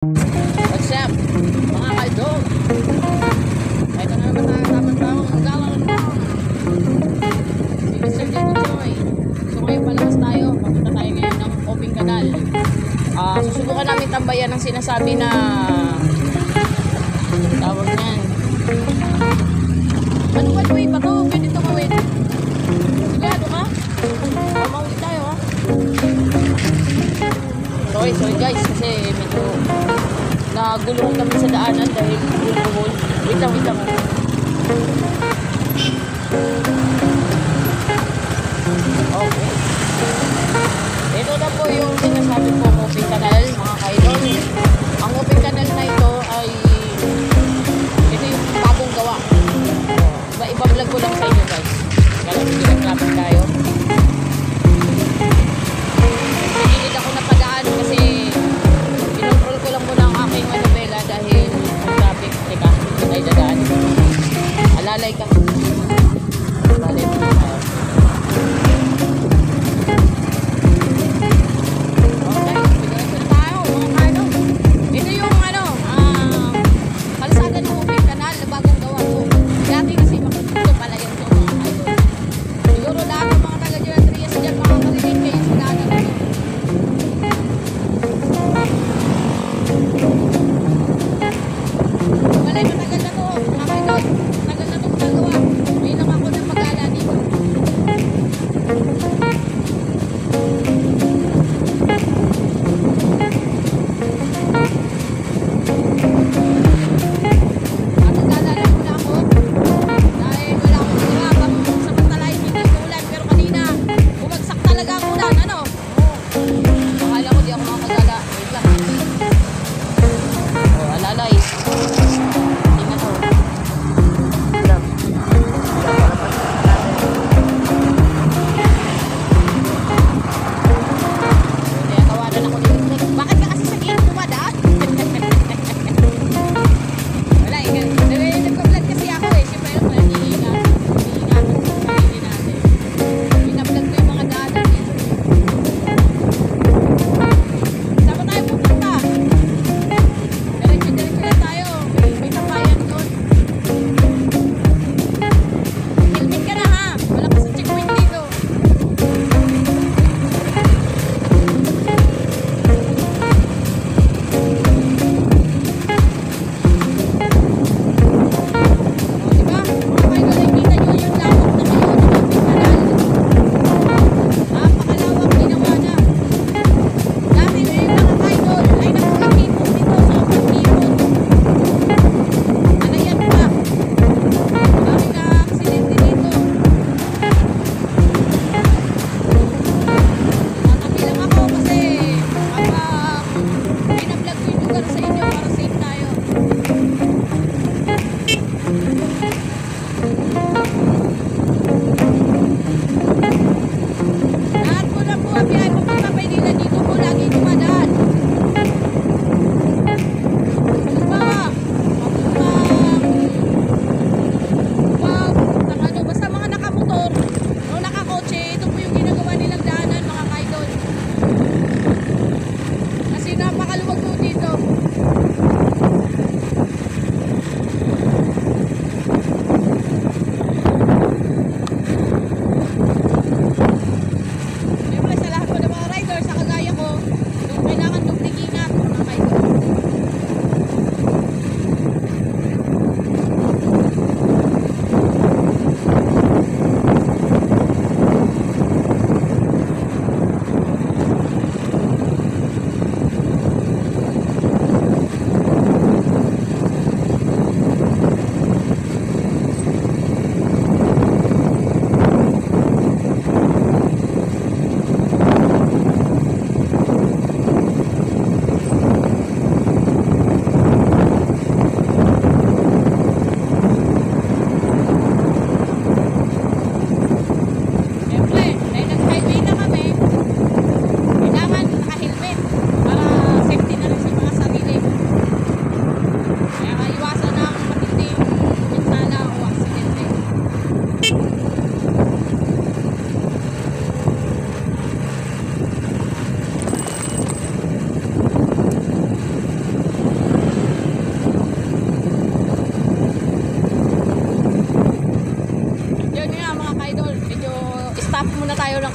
What's up, mga kaidol? Ito na naman tayo tamang-tamang magalang na si Mr. Jacob Joy. So ngayon palabas tayo. Papunta tayo ngayon ng Oping Canal. Susubukan namin tambayan ang sinasabi na tawag niyan. Ano ba way pa to? Pwede ito mawin. Sigado ka? Mawin tayo ha. Sorry guys, kasi medyo nagulong kami sa daanan dahil buhol. Wait lang. Okay. Ito na po yung sinasabi ko Oping Canal, mga kaidol. Ang Oping Canal na ito ay ito yung bagong gawa. Iba-vlog ko lang sa inyo guys. Kaya nagkakapit tayo. Nagigilid ako na padaan kasi pinontrol ko lang muna ang aking manubela dahil ang traffic. Teka, hindi tayo dadaan. Alalay ka. Alalay mo na tayo. Okay, pinontrol na tayo. Mga kaidol. Ito yung kalsada ng Oping Canal na bagong gawa ko. Dati kasi makikita pala yan ito mga kaidol. Siguro lahat ng mga taga-General Trias dyan makakarinig kayo sa daanan ito. Malay matagal na to, mga kaidol. Tagal na itong nagawa.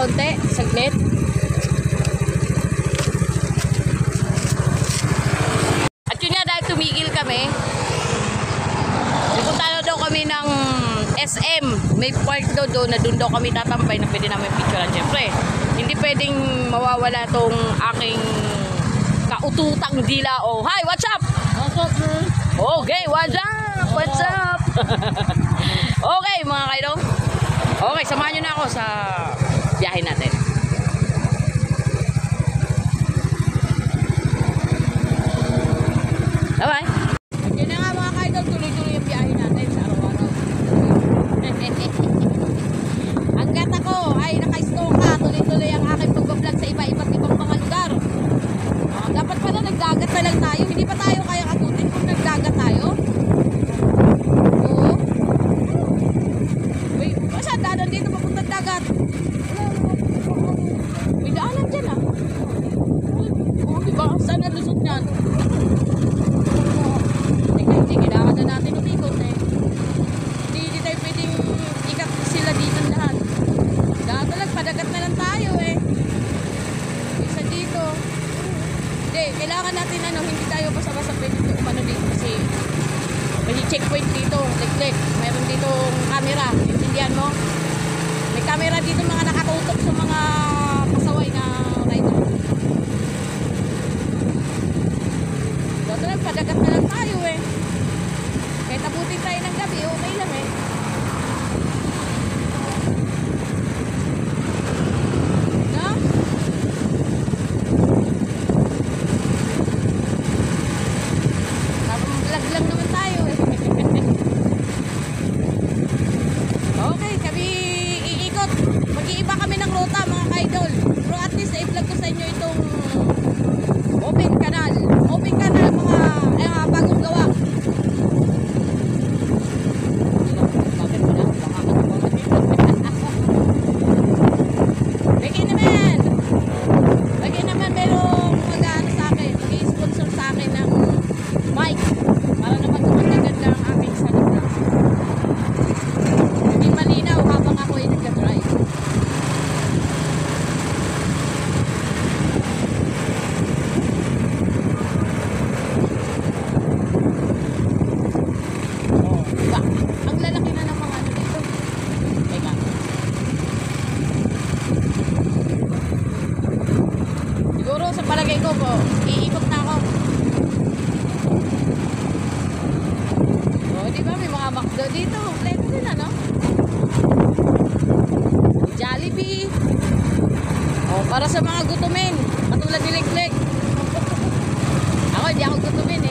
konti, saglit. At yun nga, dahil tumigil kami, pupunta na daw kami ng SM. May park daw doon na doon daw kami tatambay na pwede namin picturean. Siyempre, hindi pwedeng mawawala tong aking kaututang dila. Oh, hi, what's up? What's up, man? Okay, what's up? What's up? Okay, mga kaidong. Okay, samahan nyo na ako sa biyahe natin. Bye-bye. Yun na nga mga kaidong, tuloy-tuloy yung biyahe natin sa araw-araw. Hanggat ako ay naka-stoka, tuloy-tuloy ang aking pag-vlog sa iba-iba't ibang mga lugar. Dapat pala nagdagat na lang tayo. Hindi pa tayo kaya akutin kung nagdagat tayo. Oo. Wait, saan daanan dito papuntang dagat? May daanan dyan ah. Oo, diba? Saan nalusot yan? Hindi, kailangan na natin umikot eh. Hindi tayo pwedeng ikat sila dito lahat. Dato lang, padagat na lang tayo eh. Isa dito. Hindi, kailangan natin hindi tayo basta-basta pwede umano dito kasi may checkpoint dito, lik-lik. Mayroon dito camera, intindihan mo? May camera dito mga nakatutok sa mga pasaway na rider. Dato lang, padagat na lang tayo eh. Kahit abutin tayo ng gabi, okay lang eh. No? Vlog lang naman tayo eh. Okay, kami iikot. Mag-iiba kami ng ruta mga ka-idol. Pero at least i-vlog ko sa inyo itong open canal. Open canal mga bagong gawa. Bagay naman. Bagay naman merong mag-ano sa akin. Mag-i-sponsor sa akin ng mic. Para naman tumatagan lang ang aking salita. Hindi malinaw habang ako ay nagka-drive. Oh, diba? Ang lalaki na ng mga ano dito. Teka. Siguro sa palagay ko po, iikot na ako. Oh, di ba may mga McDo dito? Kompleto din ano? Jollibee. Oh, para sa mga gutumin. Katulad ni Lik-Lik. Ako, hindi ako gutumin eh.